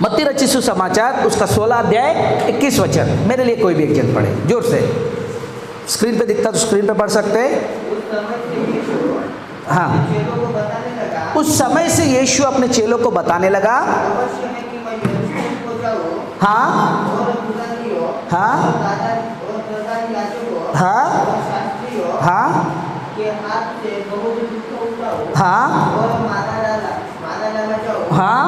मत्ती रचित सुसमाचार उसका 16 अध्याय 21 वचन। मेरे लिए कोई भी एक जन पढ़े जोर से। स्क्रीन पे दिखता तो स्क्रीन पे पढ़ सकते हैं। हाँ। उस समय से यीशु अपने चेलों को बताने लगा, हाँ हाँ हाँ हाँ हाँ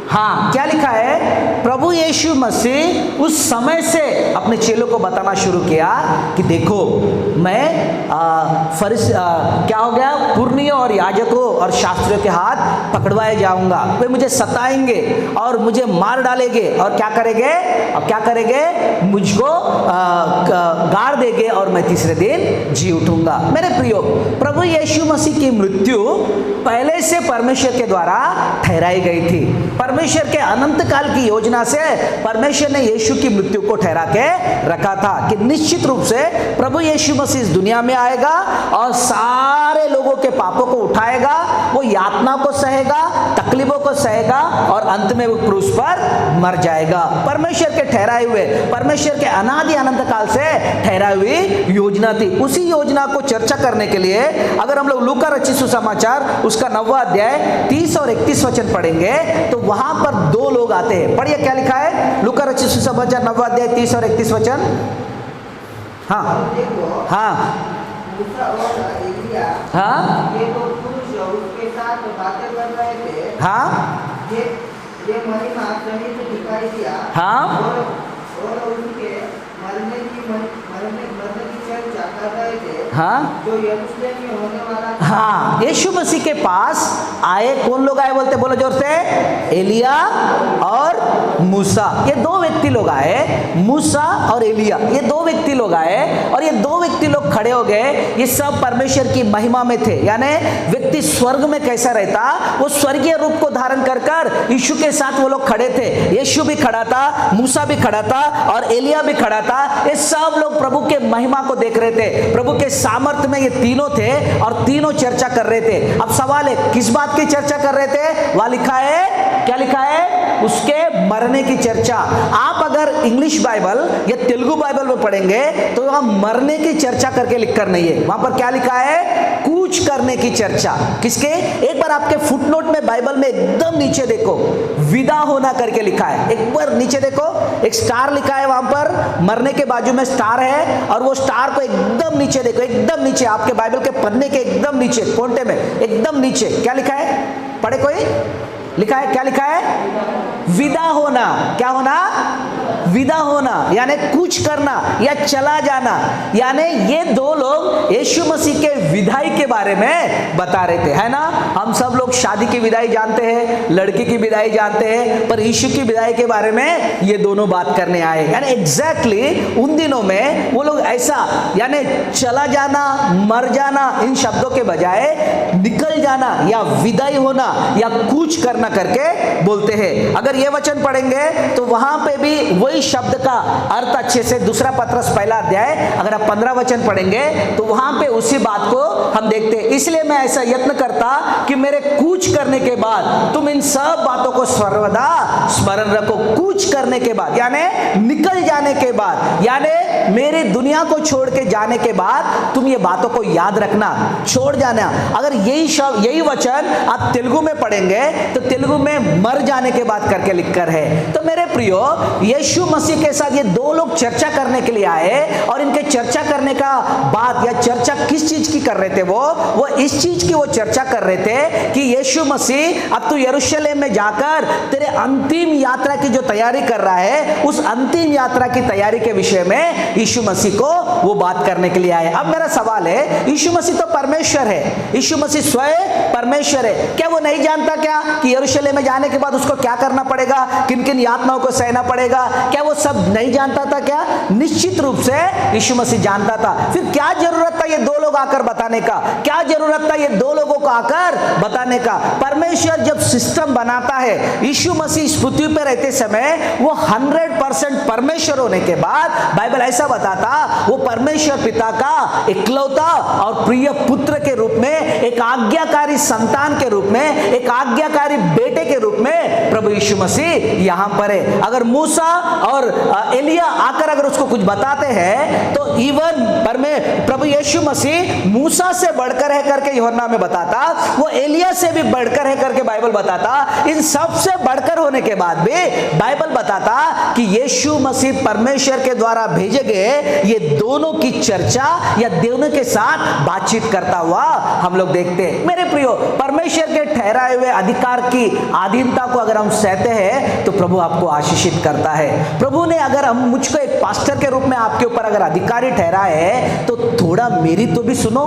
हाँ। क्या लिखा है? प्रभु यीशु मसीह उस समय से अपने चेलों को बताना शुरू किया कि देखो मैं क्या हो गया, पुरनियों और याजकों और शास्त्रियों के हाथ पकड़वाए जाऊंगा, वे मुझे सताएंगे और मुझे मार डालेंगे और क्या करेंगे, अब क्या करेंगे, मुझको गाड़ देंगे और मैं तीसरे दिन जी उठूंगा। मेरे प्रियो, प्रभु यीशु मसीह की मृत्यु पहले से परमेश्वर के द्वारा ठहराई गई थी। परमेश्वर के अनंत काल की योजना से परमेश्वर ने यीशु की मृत्यु को ठहरा के रखा था कि निश्चित रूप से प्रभु यीशु मसीह इस दुनिया में आएगा और सारे लोगों के पापों को उठाएगा, वो यातना को सहेगा, तकलीफों को सहेगा और अंत में वो क्रूस पर मर जाएगा। परमेश्वर के ठहराए हुए, परमेश्वर के अनादि अनंत काल से ठहराई हुई योजना थी। उसी योजना को चर्चा करने के लिए अगर हम लोग लूका रचित सुसमाचार उसका 9वां अध्याय 30 और 31 वचन पढ़ेंगे तो वहां पर दो लोग आते हैं। पढ़िए क्या लिखा है, लूका रचित सुसमाचार 9वां अध्याय 30 और 31 वचन। हाँ हाँ हाँ उसके साथ बातें कर रहे थे। हाँ ये महिमा सहित दिखाई दिया। हाँ और उनके मरने की चर्चा कर रहे थे। हाँ जो यरूशलेम में होने वाला था। हाँ, यीशु मसीह के पास आए, कौन लोग आए बोलते, बोलो जोर से, एलिया और मूसा। ये दो व्यक्ति लोग आए, मूसा और एलिया, ये दो व्यक्ति लोग आए और ये दो व्यक्ति लोग खड़े हो गए। ये सब परमेश्वर की महिमा में थे, यानी व्यक्ति स्वर्ग में कैसा रहता, वो स्वर्गीय रूप को धारण कर कर यीशु के साथ वो लोग खड़े थे। यीशु भी खड़ा था, मूसा भी खड़ा था और एलिया भी खड़ा था। ये सब लोग प्रभु के महिमा को देख रहे थे, प्रभु के सामर्थ्य में ये तीनों थे और तीनों चर्चा कर रहे थे। अब सवाल है किस बात की चर्चा कर रहे थे? वहां लिखा है, क्या लिखा है? उसके मरने की चर्चा। आप अगर इंग्लिश बाइबल या तेलुगु बाइबल में पढ़ेंगे तो वहां मरने की चर्चा करके लिखकर नहीं है, वहां पर क्या लिखा है? कूच करने की चर्चा। किसके? एक बार आपके फुटनोट में बाइबल में एकदम नीचे देखो, विदा होना करके लिखा है। एक बार नीचे देखो, एक स्टार लिखा है, वहां पर मरने के बाजू में स्टार है और वो स्टार को एकदम नीचे देखो, एकदम नीचे आपके बाइबल के पन्ने के एकदम नीचे कोने में एकदम नीचे क्या लिखा है? पढ़े कोई? लिखा है, क्या लिखा है? विदा होना। क्या होना? विदा होना, यानी कूच करना या चला जाना। यानी ये दो लोग यीशु मसीह के विदाई के बारे में बता रहे थे, है ना। हम सब लोग शादी की विदाई जानते हैं, लड़की की विदाई जानते हैं, पर यीशु की विदाई के बारे में ये दोनों बात करने आए। यानी एग्जैक्टली उन दिनों में वो लोग ऐसा, यानी चला जाना, मर जाना, इन शब्दों के बजाय निकल जाना या विदाई होना या कूच करना करके बोलते हैं। अगर ये वचन पढ़ेंगे तो वहां पे भी वही शब्द का अर्थ अच्छे से, दूसरा पत्रस पहला अध्याय अगर आप 15 वचन पढ़ेंगे तो वहां पे उसी बात को हम देखते हैं। इसलिए मैं ऐसा यत्न करता कि मेरे कूच करने के बाद तुम इन सब बातों को सर्वदा स्मरण रखो। कूच करने के बाद यानी निकल जाने के बाद, यानी मेरी दुनिया को छोड़ के जाने के बाद तुम ये बातों को याद रखना, छोड़ जाना। अगर यही शब्द, यही वचन आप तेलुगु में पढ़ेंगे तो तेलुगु में मर जाने के बाद करके लिखकर है। तो मेरे प्रियो, यीशु मसीह के साथ ये दो लोग चर्चा करने के लिए आए और इनके चर्चा करने का बात या चर्चा किस चीज की कर रहे थे? वो इस चीज की वो चर्चा कर रहे थे कि यीशु मसीह अब तू यरूशलेम में जाकर तेरे अंतिम यात्रा की जो तैयारी कर रहा है, उस अंतिम यात्रा की तैयारी के विषय में यीशु मसीह को वो बात करने के लिए आए। अब मेरा सवाल है, यीशु मसीह तो परमेश्वर है, यीशु मसीह स्वयं परमेश्वर है, क्या वो नहीं जानता क्या कि यरूशलेम में जाने के बाद उसको क्या करना पड़ेगा, किन किन यातनाओं को सहना पड़ेगा? क्या वो सब नहीं जानता था क्या? निश्चित रूप से यीशु मसीह जानता था। फिर क्या जरूरत था ये दो लोग आकर बताने का? क्या जरूरत था ये दो लोगों को आकर बताने का? परमेश्वर जब सिस्टम बनाता है, यीशु मसीह इस पृथ्वी पर रहते समय वो 100% परमेश्वर होने के बाद बाइबल ऐसा बताता, वो परमेश्वर पिता का इकलौता और प्रिय पुत्र के रूप में, एक आज्ञाकारी संतान के रूप में, एक आज्ञाकारी बेटे के रूप में प्रभु प्रभु यीशु मसीह यहां पर है। अगर मूसा और एलिया आकर अगर उसको कुछ बताते हैं तो इवन प्रभु यीशु मसीह मूसा से बढ़कर है करके यूहन्ना में बताता, वो एलिया से भी बढ़कर है करके बाइबल बताता। इन सब से बढ़कर होने के बाद भी बाइबल बताता कि यीशु मसीह परमेश्वर के द्वारा भेजे गए, ये दोनों की चर्चा या दोनों के साथ बातचीत करता हुआ हम लोग देखते हैं। मेरे प्रियो, परमेश्वर के ठहराए हुए अधिकार की अधीनता को अगर हम सहते हैं तो प्रभु आपको आशीषित करता है। प्रभु ने अगर हम मुझको एक पास्टर के रूप में आपके ऊपर अगर अधिकारी ठहरा है तो थोड़ा मेरी तो भी सुनो,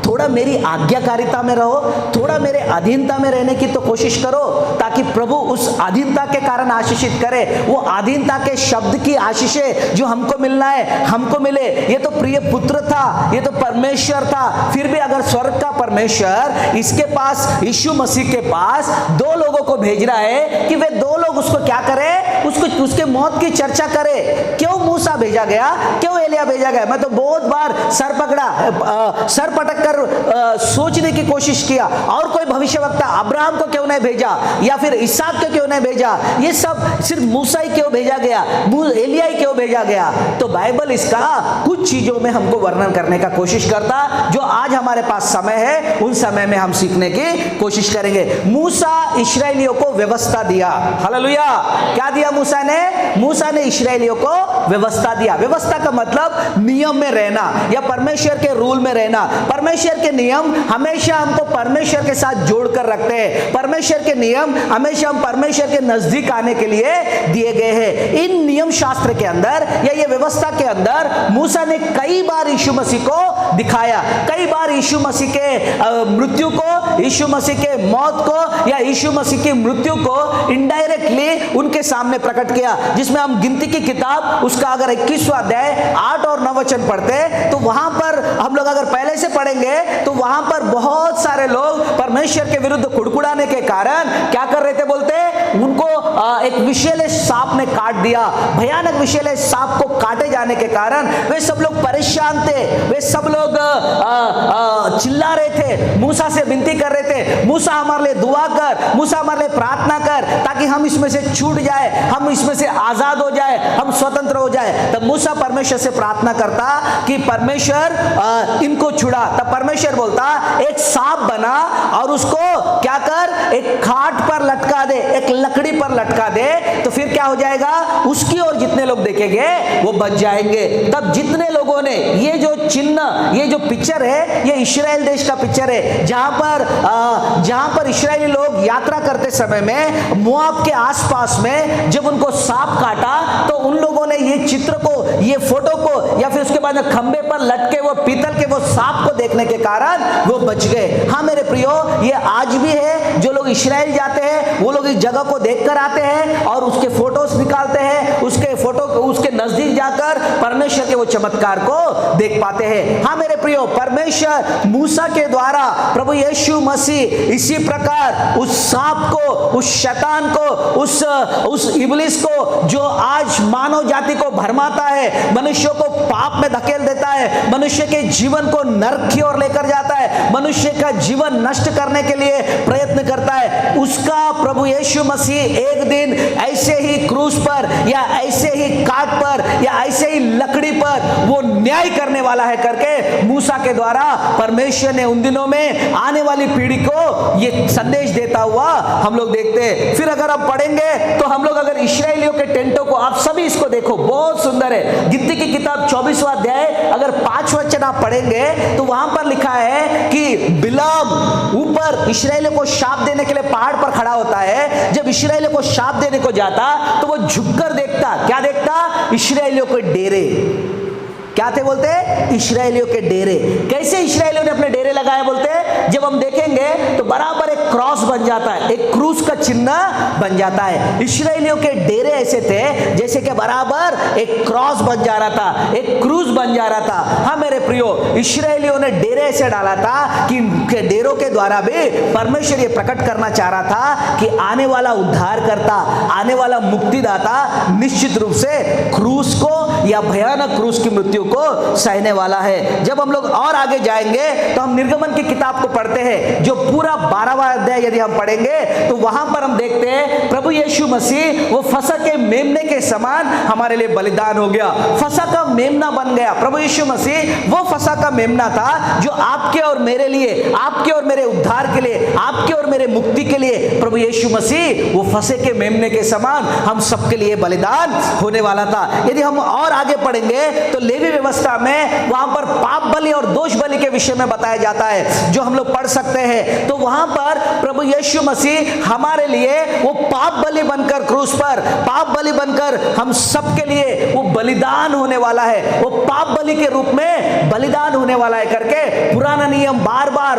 थोड़ा मेरी आज्ञाकारिता में रहो, थोड़ा मेरे अधीनता में रहने की तो कोशिश करो, ताकि प्रभु उस अधीनता के कारण आशीषित करे। वो अधीनता के शब्द की आशीषें जो हमको मिलना है हमको मिले। ये तो प्रिय पुत्र था, ये तो परमेश्वर था, फिर भी अगर स्वर्ग का परमेश्वर इसके पास, यीशु मसीह के पास दो लोगों को भेज रहा है कि वे दो लोग उसको क्या करें, उसको उसके मौत की चर्चा करे। क्यों मूसा भेजा गया, क्यों एलिया भेजा गया? मैं तो बहुत बार सर पटक कर सोचने की कोशिश किया, और कोई भविष्यवक्ता अब्राहम को क्यों नहीं भेजा, या फिर इसहाक को क्यों नहीं भेजा? ये सब सिर्फ मूसा ही क्यों भेजा गया, एलिया ही क्यों भेजा गया? तो बाइबल इसका कुछ चीजों में हमको वर्णन करने का कोशिश करता, जो आज हमारे पास समय है उन समय में हम सीखने की कोशिश करेंगे। मूसा इस्राएलियों को व्यवस्था दिया। हालेलुया। क्या दिया मूसा ने? मूसा ने इस्राएलियों को व्यवस्था दिया। व्यवस्था का मतलब नियम में रहना या परमेश्वर के रूल में रहना। परमेश्वर के नियम हमेशा हमको परमेश्वर के साथ जोड़कर रखते हैं। परमेश्वर के नियम हमेशा हम परमेश्वर के नजदीक आने के लिए दिए गए हैं। इन नियम शास्त्र के अंदर या ये व्यवस्था के अंदर मूसा ने कई बार यीशु मसीह को दिखाया, कई बार यीशु मसीह के मृत्यु को, यीशु मसीह के मौत को या यीशु मसीह की मृत्यु को इनडायरेक्टली उनके सामने प्रकट किया। जिसमें हम गिनती की किताब उसका अगर 21वां अध्याय 8 और 9 वचन पढ़ते तो वहां पर हम लोग अगर पहले से पढ़ेंगे तो वहां पर बहुत सारे लोग परमेश्वर के विरुद्ध कुड़कुड़ाने के कारण क्या कर रहे थे बोलते, उनको एक विषैले सांप ने काट दिया। भयानक विषैले सांप को काटे जाने के कारण वे सब लोग परेशान थे, वे सब लोग चिल्ला रहे थे, मूसा से विनती कर रहे थे, मूसा हमारे लिए दुआ कर, मूसा हमारे लिए प्रार्थना कर, ताकि हम इसमें से छूट जाए, हम इसमें से आजाद हो जाए, हम स्वतंत्र हो जाए। तब मूसा परमेश्वर से प्रार्थना करता कि परमेश्वर इनको छुड़ा। तब परमेश्वर बोलता एक सांप बना और उसको क्या कर, एक खाट पर लटका दे, एक लकड़ी पर लटका दे, तो फिर क्या हो जाएगा, उसकी और जितने लोग देखेंगे वो बच जाएंगे। तब जितने लोगों ने ये जो चिन्ह, ये जो पिक्चर है, ये इस्राएल देश का पिक्चर है, जहां पर इस्राएली लोग यात्रा करते समय में मोआब के आसपास में जब उनको सांप काटा तो उन लोगों ने ये चित्र को, ये फोटो को, या फिर उसके बाद में खंबे पर लटके वो पीतल के वो सांप को देखने के कारण वो बच गए। हाँ मेरे प्रियो, ये आज भी है। जो लोग इस्राएल जाते हैं वो लोग इस जगह को देखकर आते हैं और उसके फोटोज निकालते हैं, उसके फोटो उसके नजदीक जाकर परमेश्वर के वो चमत्कार को देख पाते हैं। हाँ मेरे प्रियो, परमेश्वर मूसा के द्वारा प्रभु यीशु मसीह इसी प्रकार उस सांप को, उस शैतान को, उस इब्लिस को जो आज मानव जाति को भरमाता है, मनुष्यों को पाप में धकेल देता है, मनुष्य के जीवन को नरक की ओर लेकर जाता है, मनुष्य का जीवन नष्ट करने के लिए प्रयत्न करता है, उसका प्रभु यीशु मसीह एक दिन ऐसे ही क्रूस पर या ऐसे ही काट पर या ऐसे ही लकड़ी पर वो न्याय करने वाला है करके मूसा के द्वारा परमेश्वर ने उन दिनों में आने वाली पीढ़ी को ये संदेश देता हुआ हम लोग देखते हैं। फिर अगर आप पढ़ेंगे तो हम लोग अगर इस्राएलियों के टेंटों को, आप सभी इसको देखो, बहुत सुंदर है। गिनती की किताब 24वां अध्याय अगर 5 वचन आप पढ़ेंगे तो वहां पर लिखा है कि बिलाम ऊपर इस्राएलियों को शाप देने के लिए पहाड़ पर खड़ा होता है। जब इस्राएलियों को शाप देने को जाता तो वो झुककर देखता, क्या देखता, इस्राएलियों के डेरे। क्या थे बोलते, इस्राएलियों के डेरे। कैसे इस्राएलियों ने अपने डेरे लगाए बोलते, जब हम देखेंगे तो बराबर एक क्रॉस बन जाता है, एक क्रूस का चिन्ह बन जाता है। इस्राएलियों के डेरे ऐसे थे जैसे कि बराबर एक क्रॉस बन जा रहा था, एक क्रूस बन जा रहा था। हाँ मेरे प्रियो, इस्राएलियों ने डेरे ऐसे डाला था कि उनके डेरों के द्वारा भी परमेश्वर ये प्रकट करना चाह रहा था कि आने वाला उद्धारकर्ता, आने वाला मुक्तिदाता निश्चित रूप से क्रूस को या भयानक क्रूस की मृत्यु को सहने वाला है। जब हम लोग और आगे जाएंगे तो हम निर्गमन की किताब को पढ़ते हैं, जो पूरा 12वां अध्याय यदि हम पढ़ेंगे तो वहां पर हम देखते हैं प्रभु यीशु मसीह वो फसह के मेमने के समान हमारे लिए बलिदान हो गया, फसह का मेमना बन गया। प्रभु यीशु मसीह वो फसह का मेमना था जो आपके और मेरे लिए, आपके और मेरे उद्धार के लिए, आपके और मेरे मुक्ति के लिए प्रभु यीशु मसीह वो फसह के मेमने के समान हम सबके लिए बलिदान होने वाला था। यदि हम और आगे पढ़ेंगे तो लेवी व्यवस्था में वहां पर पाप बलि और दोष बलि के विषय में बताया जाता है, जो हम लोग पढ़ सकते हैं। तो वहां पर प्रभु यीशु मसीह हमारे लिए वो पाप बलि बनकर क्रूस पर, पाप बलि बनकर हम सबके लिए वो बलिदान होने वाला है, वो पाप बलि के रूप में बलिदान होने वाला है करके पुराना नियम बार बार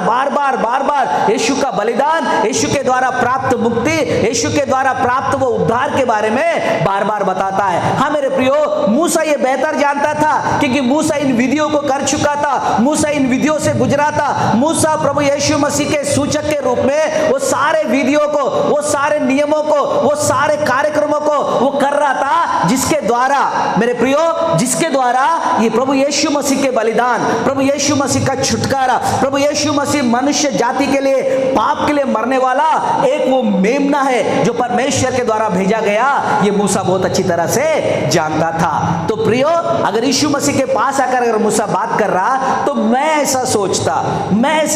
यीशु का बलिदान, यीशु के द्वारा प्राप्त मुक्ति, यीशु के द्वारा प्राप्त वो उद्धार के बारे में बार बार बताता है। हाँ मेरे प्रियो, मूसा ये बेहतर जानता था क्योंकि मूसा इन विधियों को कर चुका था, मूसा इन विधियों से गुजरा था। मूसा प्रभु यीशु मसीह के सूचक के रूप में वो सारे विधियों को, वो सारे नियमों को, वो सारे कार्यक्रमों को वो कर रहा था, जिसके द्वारा मेरे प्रियो, जिसके द्वारा ये प्रभु यीशु मसीह के बलिदान, प्रभु यीशु मसीह का छुटकारा, प्रभु यीशु मसीह मनुष्य जाति के लिए, पाप के लिए मरने वाला एक वो मेमना है जो परमेश्वर के द्वारा भेजा गया, ये मूसा बहुत अच्छी तरह से जानता था। तो प्रियो, अगर यीशु मसीह के पास आकर अगर मूसा बात कर रहा तो मैं ऐसा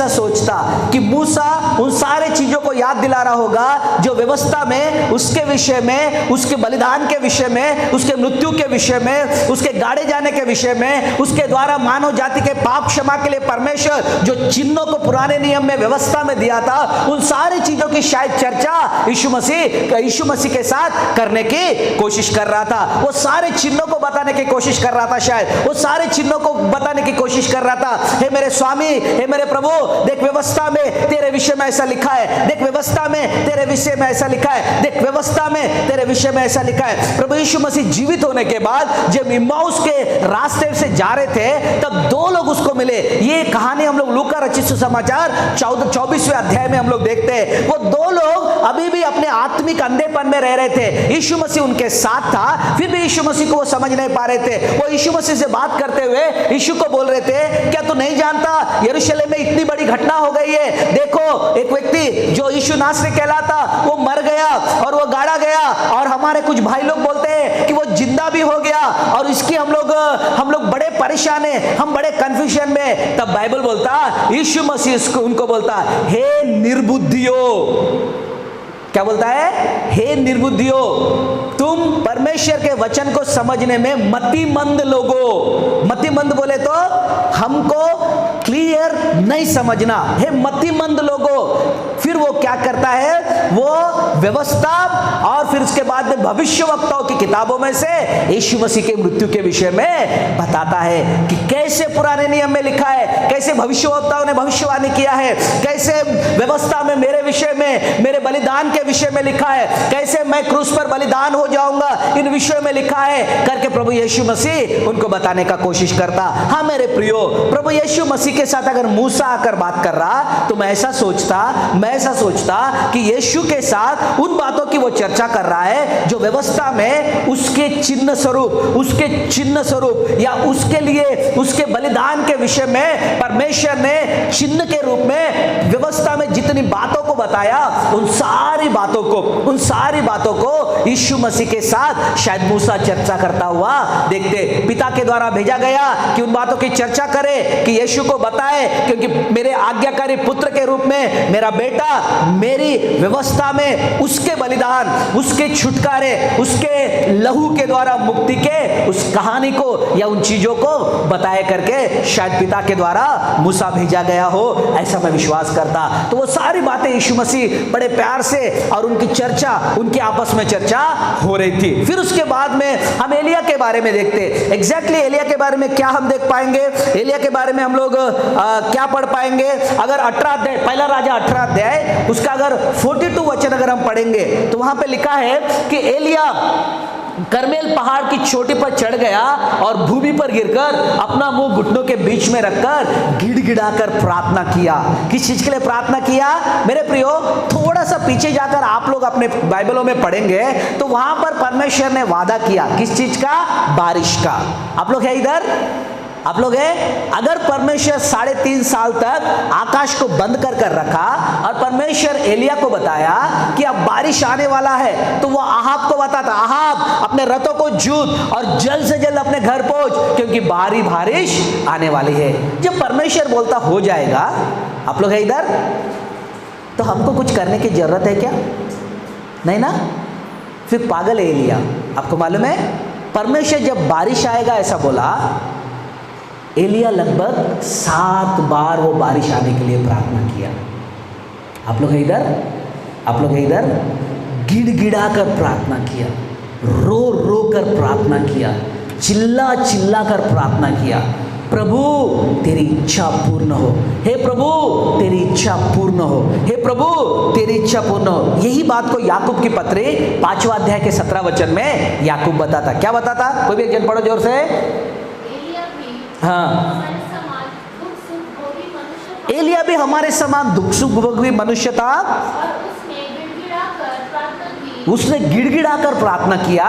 सोचता कि मूसा उन सारे चीजों को याद दिला रहा होगा जो व्यवस्था में, उसके विषय में, उसके बलिदान के विषय में, उसके मृत्यु के विषय में, उसके गाड़े जाने के विषय में, उसके द्वारा मानव जाति के पाप क्षमा के लिए परमेश्वर जो चिन्हों को पुराने नियम में व्यवस्था में दिया था, उन सारी चीजों की शायद चर्चा यीशु मसीह के साथ करने की कोशिश कर रहा था। वो सारे चिन्हों को बताने की कोशिश कर रहा था, शायद वो सारे चिन्हों को बताने की कोशिश कर रहा था। हे मेरे स्वामी, हे मेरे प्रभु, देख व्यवस्था में तेरे विषय में ऐसा लिखा है, देख व्यवस्था में तेरे विषय में ऐसा लिखा है, देख व्यवस्था में तेरे विषय में ऐसा लिखा है। प्रभु यीशु मसीह जीवित होने के बाद जब इम्माउस के रास्ते से जा रहे थे तब दो लोग उसको मिले। ये कहानी हम लोग लूका रचित सुसमाचार 24वें अध्याय में हम लोग देखते हैं। वो दो लोग अभी भी अपने आत्मिक अंधेपन में रह रहे थे, यीशु मसीह उनके साथ था, फिर भी यीशु मसीह को वो समझ नहीं पा रहे थे। वो यीशु मसीह से बात करते हुए यीशु को बोल रहे थे, क्या तू नहीं जानता यरूशलेम में इतनी बड़ी घटना हो गई है? देखो, एक व्यक्ति जो यीशु नासरी कहलाता वो मर गया और वो गाड़ा गया, और हमारे कुछ भाई लोग बोलते हैं कि वो जिंदा भी हो गया, और इसकी हम लोग बड़े परेशान हैं, हम बड़े कंफ्यूजन में। तब बाइबल बोलता, यीशु मसीह उनको बोलता, हे निर्बुद्धियों, क्या बोलता है? हे निर्बुद्धियों, तुम परमेश्वर के वचन को समझने में मतिमंद लोगो। मतिमंद बोले तो हमको क्लियर नहीं समझना, हे मतिमंद लोगो। फिर वो क्या करता है? वो व्यवस्था और फिर उसके बाद में भविष्यवक्ताओं की किताबों में से यीशु मसीह के मृत्यु के विषय में बताता है कि कैसे पुराने नियम में लिखा है, कैसे भविष्यवक्ताओं ने भविष्यवाणी किया है, कैसे व्यवस्था में मेरे विषय में, मेरे बलिदान के विषय में लिखा है, कैसे मैं क्रूस पर बलिदान हो जाऊंगा, इन विषयों में लिखा है करके प्रभु यीशु मसीह उनको बताने का कोशिश करता। हाँ मेरे प्रियो, प्रभु यीशु मसीह के साथ अगर मूसा आकर बात कर रहा तो मैं ऐसा सोचता कि यीशु के साथ उन बातों की वो चर्चा कर रहा है जो व्यवस्था में उसके चिन्ह स्वरूप या उसके लिए उसके बलिदान के विषय में परमेश्वर ने चिन्ह के रूप में व्यवस्था में जितनी बातों को बताया, उन सारी बातों को यीशु मसीह के साथ शायद मूसा चर्चा करता हुआ देखते। पिता के द्वारा भेजा गया कि उन बातों की चर्चा करे, कि यीशु को बताए, क्योंकि मेरे आज्ञाकारी पुत्र के रूप में मेरा बेटा मेरी व्यवस्था में उसके बलिदान, उसके छुटकारे, उसके लहू के द्वारा मुक्ति के उस कहानी को या उन चीजों को बताए करके शायद पिता के द्वारा मूसा भेजा गया हो, ऐसा मैं विश्वास करता। तो वो सारी बातें यीशु मसीह बड़े प्यार से और उनकी चर्चा, उनकी आपस में चर्चा हो रही थी। फिर उसके बाद में हम एलिया के बारे में देखते। एग्जैक्टली एलिया के बारे में क्या हम देख पाएंगे? एलिया के बारे में हम लोग क्या पढ़ पाएंगे? अगर 18 अध्याय, पहला राजा 18 अध्याय, उसका अगर 42 वचन अगर हम पढ़ेंगे तो वहां पे लिखा है कि एलिया करमेल पहाड़ की चोटी पर चढ़ गया और भूमि पर गिरकर अपना मुंह घुटनों के बीच में रखकर गिड़गिड़ाकर प्रार्थना किया। किस चीज के लिए प्रार्थना किया? मेरे प्रियो, थोड़ा सा पीछे जाकर आप लोग अपने बाइबलों में पढ़ेंगे तो वहां पर परमेश्वर ने वादा किया, किस चीज का? बारिश का। आप लोग है इधर? आप लोग है, अगर परमेश्वर 3.5 साल तक आकाश को बंद कर रखा और परमेश्वर एलिया को बताया कि अब बारिश आने वाला है, तो वो आहाब को बताता, आहाब अपने रथों को जूत और जल्द से जल्द अपने घर पहुंच, क्योंकि भारी बारिश आने वाली है। जब परमेश्वर बोलता हो जाएगा, आप लोग है इधर, तो हमको कुछ करने की जरूरत है क्या? नहीं ना। फिर पागल है एलिया। आपको मालूम है परमेश्वर जब बारिश आएगा ऐसा बोला, एलिया लगभग 7 बार वो बारिश आने के लिए प्रार्थना किया। आप लोग है इधर, आप लोग है इधर, गिड़गिड़ा कर प्रार्थना किया, रो रो कर प्रार्थना किया, चिल्ला चिल्ला कर प्रार्थना किया, प्रभु तेरी इच्छा पूर्ण हो, हे प्रभु तेरी इच्छा पूर्ण हो, हे प्रभु तेरी इच्छा पूर्ण हो। यही बात को याकूब की पत्री 5वां अध्याय के 17 वचन में याकूब बताता। क्या बताता? कोई भी एक जन पढ़ो जोर से। हाँ, एलिया भी हमारे समान दुख सुख भोगी मनुष्य था, उसने गिड़गिड़ा कर प्रार्थना किया,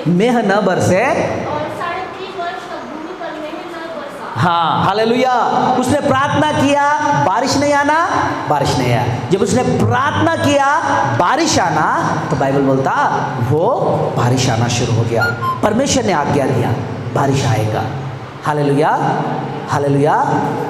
मेह न बरसे। हाँ, हालेलुया। उसने प्रार्थना किया, बारिश नहीं आना, बारिश नहीं आया। जब उसने प्रार्थना किया बारिश आना, तो बाइबल बोलता वो बारिश आना शुरू हो गया। परमेश्वर ने आज्ञा दिया बारिश आएगा। Hallelujah, hallelujah.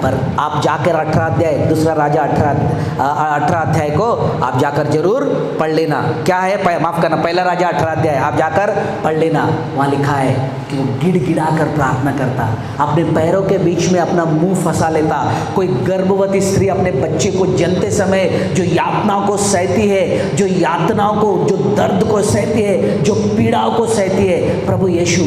पर आप जाकर 18 अध्याय, दूसरा राजा 18 अध्याय को आप जाकर जरूर पढ़ लेना। क्या है, माफ करना, पहला राजा 18 अध्याय आप जाकर पढ़ लेना। वहाँ लिखा है कि वो गिड़गिड़ा कर प्रार्थना करता, अपने पैरों के बीच में अपना मुंह फंसा लेता। कोई गर्भवती स्त्री अपने बच्चे को जन्मते समय जो यातनाओं को सहती है, जो यातनाओं को, जो दर्द को सहती है, जो पीड़ाओं को सहती है, प्रभु यीशु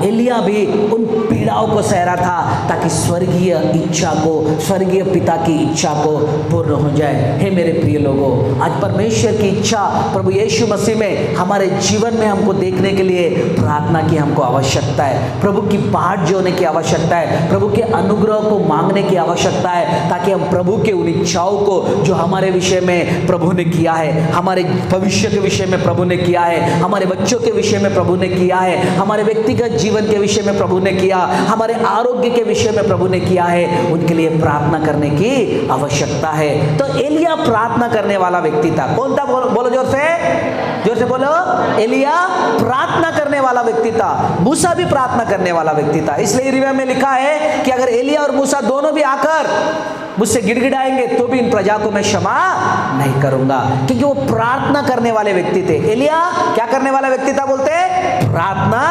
एलिया भी उन पीड़ाओं को सह रहा था ताकि स्वर्गीय इच्छा को, स्वर्गीय पिता की इच्छा को पूर्ण हो जाए। हे मेरे प्रिय लोगों, आज परमेश्वर की इच्छा प्रभु यीशु मसीह में हमारे जीवन में हमको देखने के लिए प्रार्थना की हमको आवश्यकता है। प्रभु की बाट जोड़ने की आवश्यकता है, प्रभु के अनुग्रह को मांगने की आवश्यकता है, ताकि हम प्रभु के उन इच्छाओं को जो हमारे विषय में प्रभु ने किया है, हमारे भविष्य के विषय में प्रभु ने किया है, हमारे बच्चों के विषय में प्रभु ने किया है, हमारे व्यक्तिगत जीवन के विषय में प्रभु ने किया, हमारे आरोग्य के विषय में प्रभु ने किया है, उनके लिए प्रार्थना करने की आवश्यकता है। तो एलिया प्रार्थना करने वाला व्यक्ति था। कौन था? बोलो जोर से बोलो। एलिया प्रार्थना करने वाला व्यक्ति था। मूसा भी प्रार्थना करने वाला व्यक्ति था। इसलिए यिर्मयाह में लिखा है कि अगर एलिया और मूसा दोनों भी आकर मुझसे गिड़गिड़ाएंगे तो भी इन प्रजा को मैं क्षमा नहीं करूंगा, क्योंकि वो प्रार्थना करने वाले व्यक्ति थे। एलिया क्या करने वाला व्यक्ति था? बोलते प्रार्थना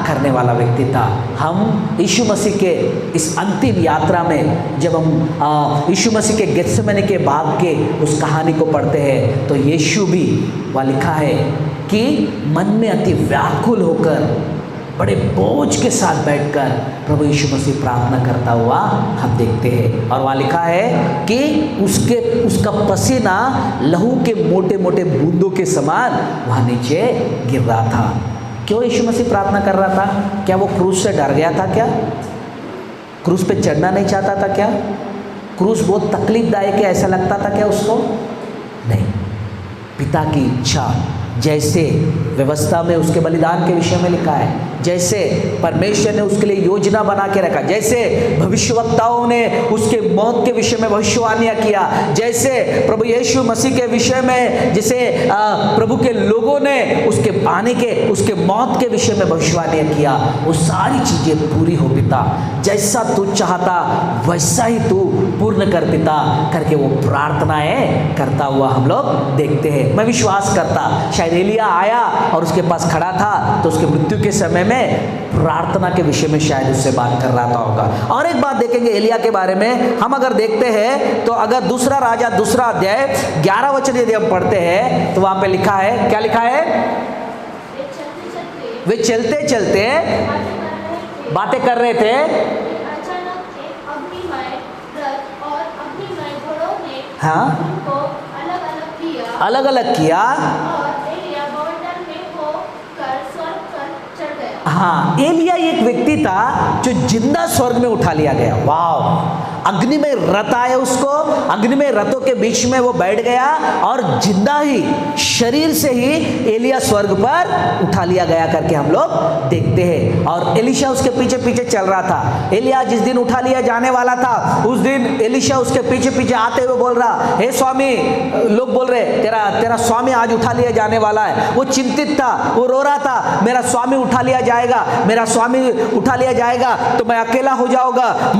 करने वाला व्यक्ति था। हम यीशु मसीह के इस अंतिम यात्रा में जब हम यीशु मसीह के गेत्सेमनी के बाग के उस कहानी को पढ़ते हैं, तो यीशु भी वहाँ लिखा है कि मन में अति व्याकुल होकर, बड़े बोझ के साथ बैठकर प्रभु यीशु मसीह प्रार्थना करता हुआ हम देखते हैं। और वहाँ लिखा है कि उसका पसीना लहू के मोटे मोटे बूंदों के समान वहाँ नीचे गिर रहा था। क्यों यीशु मसीह प्रार्थना कर रहा था? क्या वो क्रूस से डर गया था? क्या क्रूस पे चढ़ना नहीं चाहता था? क्या क्रूस बहुत तकलीफदायक है ऐसा लगता था क्या उसको? नहीं, पिता की इच्छा जैसे व्यवस्था में उसके बलिदान के विषय में लिखा है, जैसे परमेश्वर ने उसके लिए योजना बना के रखा, जैसे भविष्यवक्ताओं ने उसके मौत के विषय में भविष्यवाणियां किया, जैसे प्रभु यीशु मसीह के विषय में, जिसे प्रभु के लोगों ने उसके आने के, उसके मौत के विषय में भविष्यवाणियां किया, वो सारी चीजें पूरी हो पिता, जैसा तू चाहता वैसा ही तू पूर्ण कर पिता करके वो प्रार्थनाएं करता हुआ हम लोग देखते हैं। मैं विश्वास करता शायद एलिया आया और उसके पास खड़ा था तो उसके मृत्यु के समय में प्रार्थना के विषय में शायद उससे बात कर रहा था होगा। और एक बात देखेंगे एलिया के बारे में, हम अगर देखते हैं तो अगर दूसरा राजा दूसरा अध्याय 11 वचन यदि हम पढ़ते हैं तो वहां पे लिखा है, क्या लिखा है? वे चलते चलते बातें कर रहे थे, हाँ, अलग अलग किया, हाँ, एलिया एक व्यक्ति था जो जिंदा स्वर्ग में उठा लिया गया। वाह, अग्नि में रथ आए उसको, अग्नि में रथों के बीच में वो बैठ गया और जिंदा ही शरीर से ही एलिया स्वर्ग पर उठा लिया गया करके हम लोग देखते हैं। और एलीशा उसके पीछे पीछे चल रहा था। एलिया जिस दिन उठा लिया जाने वाला था उस दिन एलीशा उसके पीछे पीछे आते हुए बोल रहा, हे स्वामी, लोग बोल रहे तेरा स्वामी आज उठा लिया जाने वाला है। वो चिंतित था, वो रो रहा था, मेरा स्वामी उठा लिया जाएगा, मेरा स्वामी उठा लिया जाएगा तो मैं अकेला हो जाऊंगा,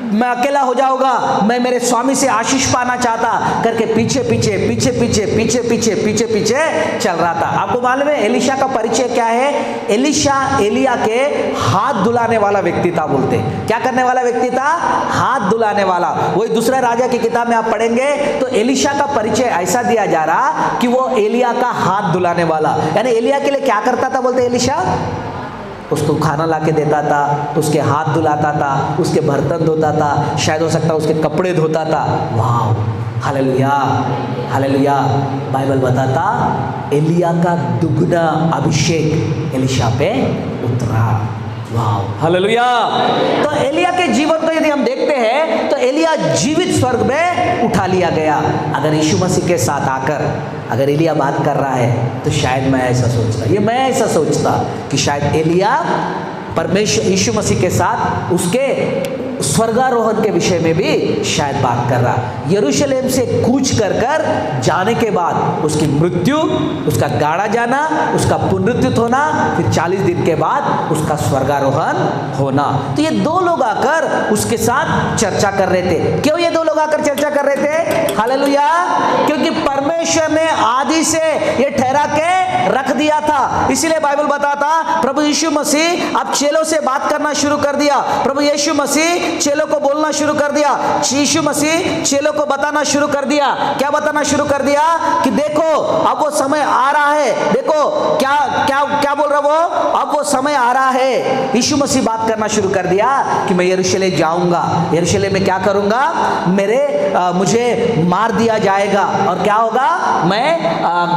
मैं अकेला हो जाऊंगा, मैं मेरे स्वामी से आशीष पाना चाहता करके पीछे पीछे पीछे पीछे पीछे पीछे पीछे पीछे चल रहा था। आपको मालूम है एलीशा का परिचय क्या है? एलीशा एलिया के हाथ धुलाने वाला व्यक्ति था। बोलते क्या करने वाला व्यक्ति था? हाथ धुलाने वाला। वही दूसरे राजा की किताब में आप पढ़ेंगे तो एलीशा का परिचय ऐसा दिया जा रहा कि वो एलिया का हाथ धुलाने वाला, यानी एलिया के लिए क्या करता था? बोलते एलीशा उसको खाना लाके देता था, उसके हाथ धुलाता था, उसके बर्तन धोता था, शायद हो सकता उसके कपड़े धोता था। वाह, हालेलुया हालेलुया। बाइबल बताता एलिया का दुगना अभिषेक एलीशा पे उतरा। वाह, हालेलुया। तो एलिया के जीवन को यदि हम देखते हैं तो एलिया जीवित स्वर्ग में उठा लिया गया। अगर यीशु मसीह के साथ आकर अगर एलिया बात कर रहा है तो शायद मैं ऐसा सोचता कि शायद एलिया परमेश्वर यीशु मसीह के साथ उसके स्वर्गारोहण के विषय में भी शायद बात कर रहा। यरूशलेम से कूच कर जाने के बाद उसकी मृत्यु, उसका गाड़ा जाना, उसका पुनरुत्थित होना, फिर 40 दिन के बाद उसका स्वर्गारोहण होना। तो ये दो लोग आकर उसके साथ चर्चा कर रहे थे। क्यों ये दो लोग आकर चर्चा कर रहे थे? हालेलुया। क्योंकि परमेश्वर ने आदि से ये ठहरा के रख दिया था। इसीलिए बाइबल बताता प्रभु यीशु मसीह अब चेलों से बात करना शुरू कर दिया। प्रभु यीशु मसीह चेलों को बोलना शुरू कर दिया। यीशु मसीह चेलों को बताना शुरू कर दिया। क्या बताना शुरू कर दिया? कि देखो अब वो समय आ रहा है। देखो क्या क्या क्या बोल रहा वो? अब वो समय आ रहा है। यीशु मसीह बात करना शुरू कर दिया कि मैं यरूशलेम जाऊंगा, यरूशलेम में क्या करूंगा? मुझे मार दिया जाएगा और क्या होगा? मैं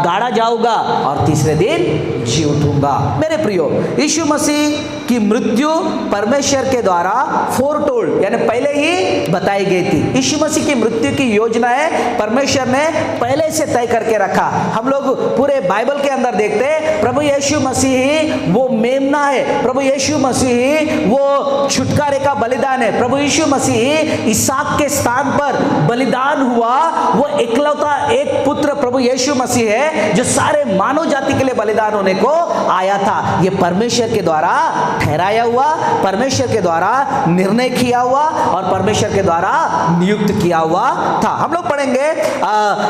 गाड़ा जाऊंगा और तीसरे दिन जी उठूंगा। मेरे प्रियो, यीशु मसीह की मृत्यु परमेश्वर के द्वारा फोरटोल्ड यानी पहले ही बताई गई थी। यीशु मसीह की मृत्यु की योजनाएं परमेश्वर ने पहले से तय करके रखा। हम लोग पूरे बाइबल के अंदर देखते हैं प्रभु यीशु मसीह वो मेमना है, प्रभु यीशु मसीह वो छुटकारे का बलिदान है, प्रभु यीशु मसीह इसहाक के स्थान पर बलिदान हुआ। वो इकलौता एक पुत्र प्रभु यीशु मसीह है जो सारे मानव जाति के लिए बलिदान होने को आया था। ये परमेश्वर के द्वारा ठहराया हुआ, परमेश्वर के द्वारा निर्णय किया हुआ और परमेश्वर के द्वारा नियुक्त किया हुआ था। हम लोग पढ़ेंगे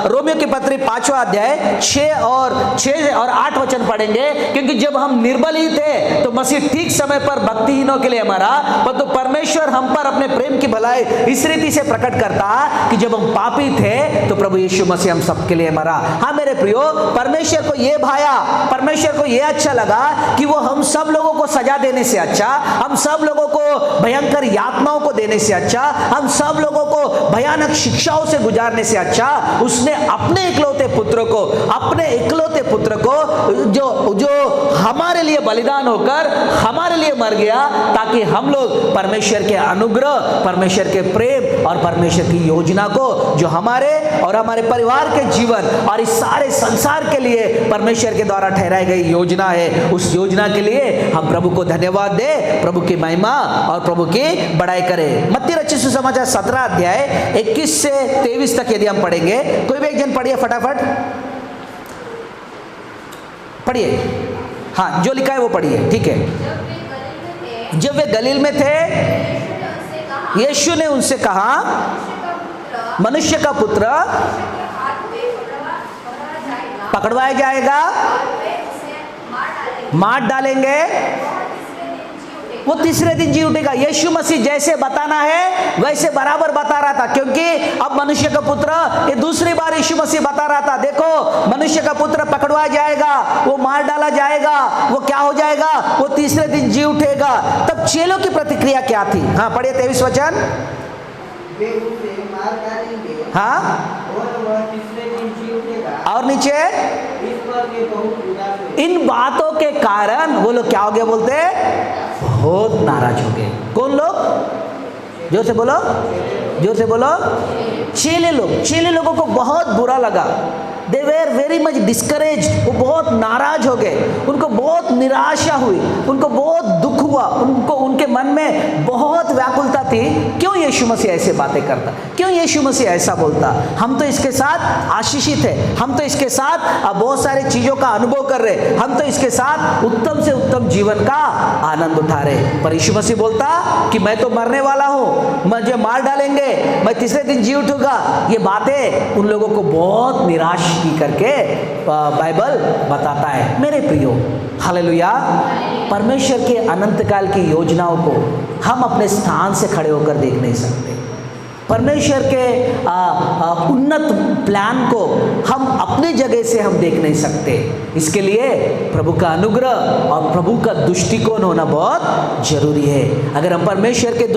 रोमियो की पत्री 5वां अध्याय 6 और 8 वचन पढ़ेंगे। क्योंकि जब हम निर्बल ही थे तो मसीह ठीक समय पर भक्तिहीनों के लिए मरा, परंतु परमेश्वर हम पर अपने प्रेम की भलाई इस रीति से प्रकट करता कि जब हम पापी थे तो प्रभु यीशु मसीह हम सबके लिए मरा। हाँ मेरे प्रियो, परमेश्वर को यह भाया, परमेश्वर को यह अच्छा लगा कि वो हम सब लोगों को सजा देने से अच्छा, हम सब लोगों को भयंकर यातनाओं को देने से अच्छा, हम सब लोगों को भयानक शिक्षाओं से गुजारने से अच्छा उसने अपने इकलौते पुत्र को जो हमारे लिए बलिदान होकर हमारे लिए मर गया, ताकि हम लोग परमेश्वर के अनुग्रह, परमेश्वर के प्रेम और परमेश्वर की योजना को जो हमारे और हमारे परिवार के जीवन और इस सारे संसार के लिए परमेश्वर के द्वारा ठहराई गई योजना है, उस योजना के लिए हम प्रभु को धन्यवाद दे, प्रभु की महिमा और प्रभु की बड़ाई करें। मत्ती रचित सुसमाचार 17 अध्याय 21 से 23 तक यदि हम पढ़ेंगे, कोई भी एक जन पढ़िए, फटाफट पढ़िए। हाँ, जो लिखा है वो पढ़िए, ठीक है। जब वे गलील में थे यीशु ने उनसे कहा, मनुष्य का पुत्र पकड़वाया जाएगा, मार डालेंगे, वो तीसरे दिन जी उठेगा। यीशु मसीह जैसे बताना है वैसे बराबर बता रहा था, क्योंकि अब मनुष्य का पुत्र, ये दूसरी बार यीशु मसीह बता रहा था, देखो मनुष्य का पुत्र पकड़वाया जाएगा, वो मार डाला जाएगा, वो क्या हो जाएगा, वो तीसरे दिन जी उठेगा। तब चेलों की प्रतिक्रिया क्या थी? हाँ पढ़िए 23 वचन। वे उसे मार डालेंगे, हाँ, और वह तीसरे दिन जी उठेगा। और नीचे, इस पर वे बहुत उदास हुए। इन बातों के कारण वो लोग क्या हो गए? बोलते बहुत नाराज हो गए। कौन लोग? जोर से बोलो, जोर से बोलो। चेले लोगों को बहुत बुरा लगा। They were very much discourage, वो बहुत नाराज हो गए, उनको बहुत निराशा हुई, उनको बहुत दुख हुआ, उनको उनके मन में बहुत व्याकुलता थी। क्यों यीशु मसीह ऐसे बातें करता, क्यों यीशु मसीह ऐसा बोलता? हम तो इसके साथ आशीषित है, हम तो इसके साथ बहुत सारी चीज़ों का अनुभव कर रहे, हम तो इसके साथ उत्तम से उत्तम जीवन का आनंद उठा रहे। पर यीशु मसीह बोलता कि मैं तो मरने वाला हूँ, मुझे मार डालेंगे, मैं तीसरे दिन जी उठूंगा। ये बातें उन लोगों को बहुत निराश की करके बाइबल बताता है। मेरे प्रियो, हालेलुया। परमेश्वर के अनंत काल की योजनाओं को हम अपने स्थान से खड़े होकर देख नहीं सकते। परमेश्वर के उन्नत प्लान को हम अपने जगह से हम देख नहीं सकते। इसके लिए प्रभु का अनुग्रह और प्रभु का दृष्टिकोण होना बहुत जरूरी है। अगर हम परमेश्वर के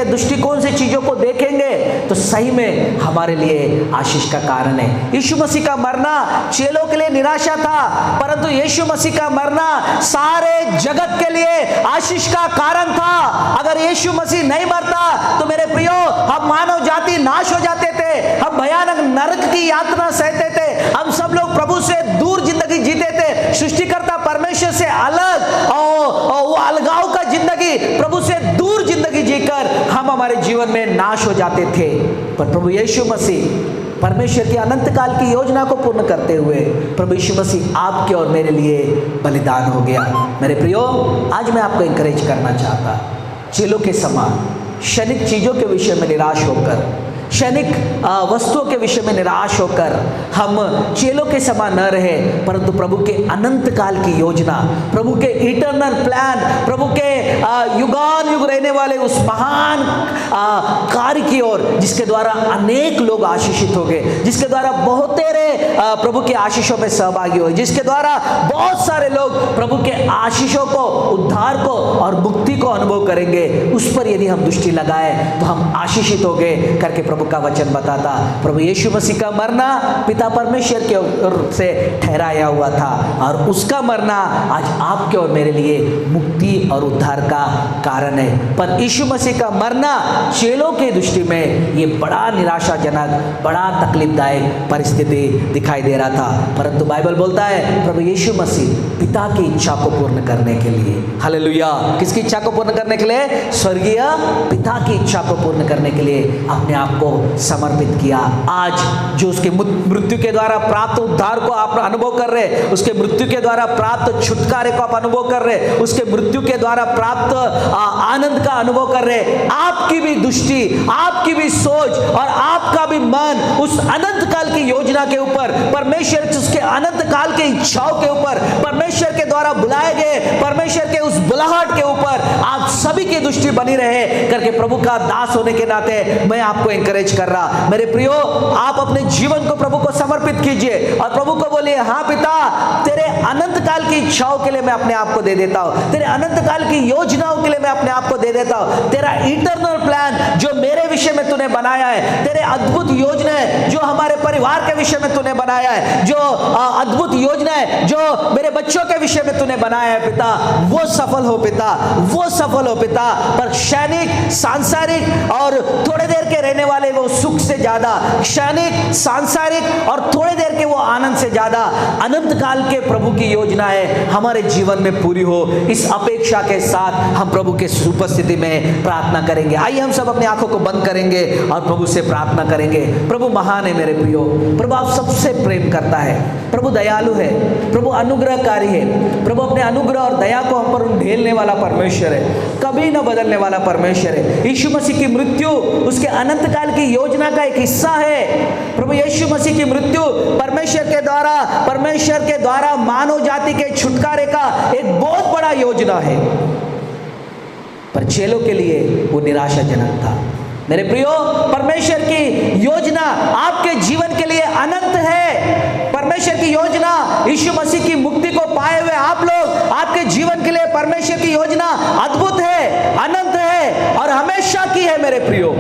दृष्टिकोण से चीज़ों को देखेंगे तो सही में हमारे लिए आशीष का कारण है। यीशु मसीह का मरना चेलों के लिए निराशा था, परंतु यीशु मसीह का मरना सारे जगत के लिए आशीष का कारण था। अगर यीशु मसीह नहीं मरता तो मेरे प्रियो, हम मानव जाति नाश हो जाते थे, हम भयानक नरक की यातना सहते थे, हम सब लोग प्रभु से दूर जिंदगी जीते थे। सृष्टिकर्ता परमेश्वर से अलग और वो अलगाव का जिंदगी, प्रभु से दूर जिंदगी जीकर हम हमारे जीवन में नाश हो जाते थे। पर प्रभु यीशु मसीह परमेश्वर की अनंत काल की योजना को पूर्ण करते हुए प्रभु यीशु मसीह आपके और मेरे लिए बलिदान हो गया। मेरे प्रियो, आज मैं आपको इंकरेज करना चाहता, चेलों के समान क्षणिक चीज़ों के विषय में निराश होकर, क्षणिक वस्तुओं के विषय में निराश होकर हम चेलों के समान न रहे, परंतु प्रभु के अनंत काल की योजना, प्रभु के इटर्नल प्लान, प्रभु के युगान युग रहने वाले उस महान कार्य की ओर, जिसके द्वारा अनेक लोग आशीषित हो गए, जिसके द्वारा बहुतेरे प्रभु के आशीषों में सहभागी हुए, जिसके द्वारा बहुत सारे लोग प्रभु के आशीषों को, उद्धार को और मुक्ति को अनुभव करेंगे। उस पर यदि हम दृष्टि लगाए तो हम आशीषित हो गए करके प्रभु का वचन बताता। प्रभु यीशु मसीह का मरना पिता परमेश्वर के ओर से ठहराया हुआ था और उसका मरना आज आपके और मेरे लिए मुक्ति और उद्धार का कारण है। पर यीशु मसीह का मरना चेलों की दृष्टि में ये बड़ा निराशाजनक, बड़ा तकलीफदायक परिस्थिति दिखाई दे रहा था, परंतु बाइबल बोलता है प्रभु यीशु मसीह पिता की इच्छा को पूर्ण करने के लिए, हालेलुया, किसकी इच्छा को पूर्ण करने के लिए? स्वर्गीय पिता की इच्छा को पूर्ण करने के लिए अपने आप को समर्पित किया। आज जो उसके मृत्यु के द्वारा प्राप्त उद्धार को आप अनुभव कर रहे, उसके मृत्यु के द्वारा प्राप्त छुटकारे को आप अनुभव कर रहे, उसके मृत्यु के द्वारा प्राप्त आनंद का अनुभव कर रहे, आपकी भी दृष्टि, आपकी भी सोच और आपका भी मन उस अनंत काल की योजना के ऊपर, परमेश्वर उसके अनंत काल की इच्छाओं के ऊपर, परमेश्वर के द्वारा बुलाए गए परमेश्वर के उस बुलाहट के ऊपर आप सभी की दृष्टि बनी रहे करके प्रभु का दास होने के नाते मैं आपको एनकरेज कर रहा। मेरे प्रियो, आप अपने जीवन को प्रभु को समर्पित कीजिए और प्रभु को बोलिए, हाँ पिता, तेरे अनंत काल की इच्छाओं के लिए मैं अपने आप को दे देता हूँ, तेरे अनंत काल की योजनाओं के लिए मैं अपने आप को दे देता हूँ। तेरा इटर्नल प्लान जो मेरे विषय में तूने बनाया है, तेरे अद्भुत योजना है जो हमारे परिवार के विषय में तूने बनाया है, जो अद्भुत योजना है जो मेरे बच्चों के विषय में तूने बनाया है पिता, वो सफल हो पिता, वो सफल हो पिता। पर क्षणिक, सांसारिक और थोड़े देर के रहने वाले वो सुख से ज्यादा, क्षणिक, सांसारिक और थोड़े देर के वो आनंद से ज्यादा अनंत काल के प्रभु की योजना है हमारे जीवन में पूरी हो। इस अपेक्षा के साथ हम प्रभु के उपस्थिति में प्रार्थना करेंगे। आइए हम सब अपनी आंखों को बंद करेंगे और प्रभु से प्रार्थना करेंगे। प्रभु महान है मेरे प्रियो, प्रभु आप सबसे प्रेम करता है, प्रभु दयालु है, प्रभु अनुग्रहकारी है, प्रभु अपने अनुग्रह और दया को हम पर ढेलने वाला परमेश्वर है, कभी न बदलने वाला परमेश्वर है। यीशु मसीह की मृत्यु उसके अनंत काल की योजना का एक हिस्सा है। प्रभु यीशु मसीह की मृत्यु परमेश्वर के द्वारा मानव जाति के छुटकारे का एक बहुत बड़ा योजना है, पर चेलों के लिए वो निराशाजनक था। मेरे प्रियो, परमेश्वर की योजना आपके जीवन के लिए अनंत है। परमेश्वर की योजना यीशु मसीह की मुक्ति को पाए हुए आप लोग, आपके जीवन के लिए परमेश्वर की योजना अद्भुत है, अनंत है और हमेशा की है। मेरे प्रियो,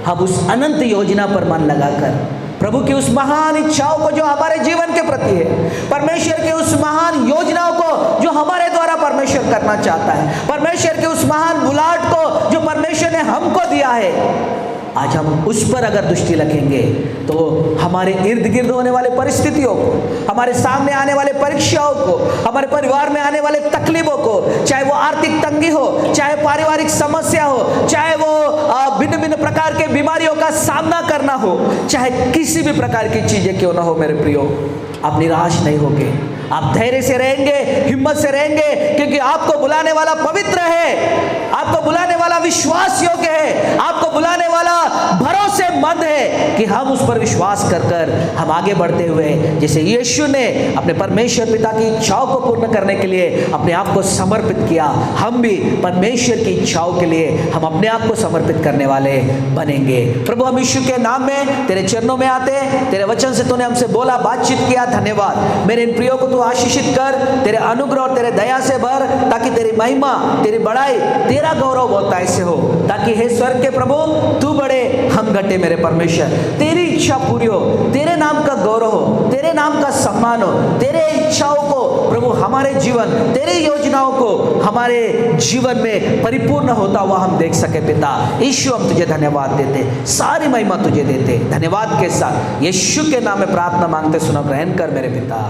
हम उस अनंत योजना पर मन लगाकर प्रभु की उस महान इच्छाओं को जो हमारे जीवन के प्रति है, परमेश्वर के उस महान योजनाओं को जो हमारे द्वारा परमेश्वर करना चाहता है, परमेश्वर के उस महान बुलाहट को जो परमेश्वर परमेश्वर ने हमको दिया है, आज हम उस पर अगर दृष्टि रखेंगे तो हमारे इर्द गिर्द होने वाले परिस्थितियों को, हमारे सामने आने वाले परीक्षाओं को, हमारे परिवार में आने वाले तकलीफों को, चाहे वो आर्थिक तंगी हो, चाहे पारिवारिक समस्या हो, चाहे वो भिन्न भिन्न प्रकार के बीमारियों का सामना करना हो, चाहे किसी भी प्रकार की चीजें क्यों ना हो, मेरे प्रियो, आप निराश नहीं होंगे, आप धैर्य से रहेंगे, हिम्मत से रहेंगे, क्योंकि आपको बुलाने वाला पवित्र है, आपको बुलाने वाला विश्वास योग्य है, आपको बुलाने वाला भरोसेमंद है कि हम उस पर विश्वास कर कर हम आगे बढ़ते हुए, जैसे यीशु ने अपने परमेश्वर पिता की इच्छाओं को पूर्ण करने के लिए अपने आप को समर्पित किया, हम भी परमेश्वर की इच्छाओं के लिए हम अपने आप को समर्पित करने वाले बनेंगे। प्रभु, हम यीशु के नाम में तेरे चरणों में आते हैं, तेरे वचन से तूने हमसे बोला, बातचीत किया, धन्यवाद। मेरे इन प्रियो को तू आशीषित कर, तेरे अनुग्रह और तेरे दया से भर, ताकि तेरी महिमा, तेरी बड़ाई, तेरा गौरव बोलता ऐसे हो, ताकि हे स्वर्ग के प्रभु तू बड़े, हम घटे, मेरे परमेश्वर, तेरी इच्छा पूरी हो, तेरे नाम का गौरव हो, तेरे नाम का सम्मान हो, तेरे इच्छाओं को प्रभु हमारे जीवन, तेरी योजनाओं को हमारे जीवन में परिपूर्ण होता हुआ हम देख सके। पिता यीशु, हम तुझे धन्यवाद देते, सारी महिमा तुझे देते, धन्यवाद के साथ यीशु के नाम में प्रार्थना मांगते, सुनो, ग्रहण कर मेरे पिता।